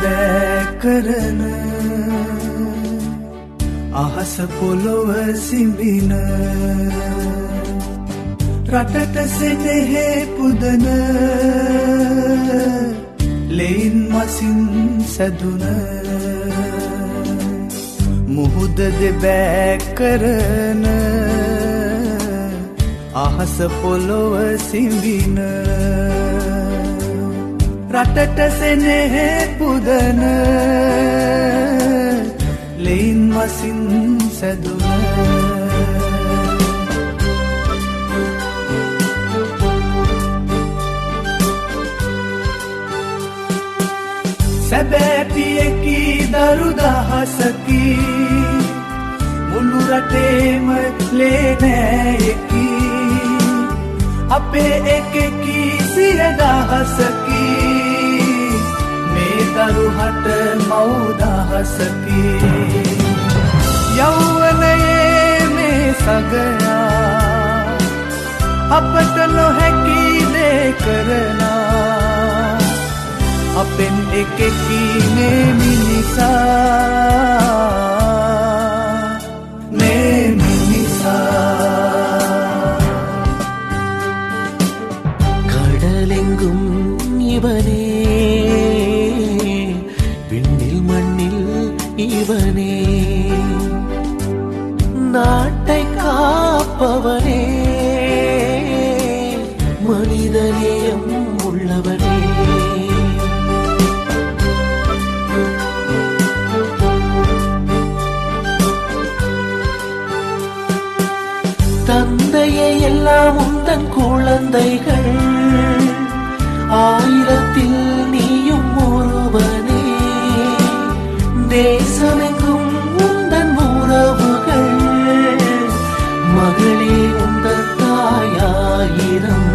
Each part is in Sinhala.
දෙබෑ කරන අහස පොළොව සිඹින රටට සෙනෙහෙ පුදන ලෙයින් මසින් සැදුන මුහුද දෙබෑ කරන අහස පොළොව සිඹින රටට සෙනෙහෙ පුදන ලෙයින් මසින් සැදුන සැබෑ පියකි දරු දහසකි මුළු රටේම ලේ නෑයකි අපේ එකකි සිය දහසකි මේ දරුහට මව්දහසකි යෞවනයේ මේ සගයා අපට නොහැකි දේ කරනා අපෙන් එකකි මේ මිනිසා கடலெங்கும் இவனே விண்ணில் மண்ணில் இவனே நாட்டை காப்பவனே மனிதநேயம் உள்ளவனே தந்தையை எல்லாம் உந்தன் குழந்தைகள் ஆயிரத்தில் நீயும் ஒருவனே தேசமெங்கும் உந்தன் உறவுகள் மகளே உந்தன் தாயாயிரம்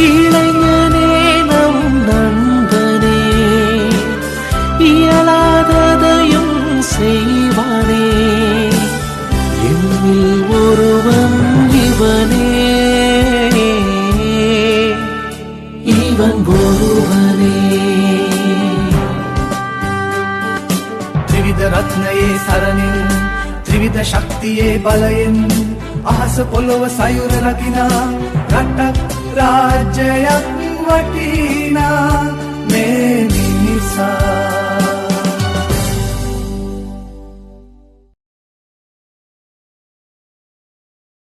இளைஞனே நம் நண்பனே இயலாததையும் செய்வானே என்னில் ஒருவன் இவனே இவன் ஒருவனே ත්‍රිවිධ රත්නයේ සරණින් ත්‍රිවිධ ශක්තියේ බලයෙන් අහස පොළොව සයුර රකිනා රටක් රාජ්‍යයක් වටිනා මේ මිනිසා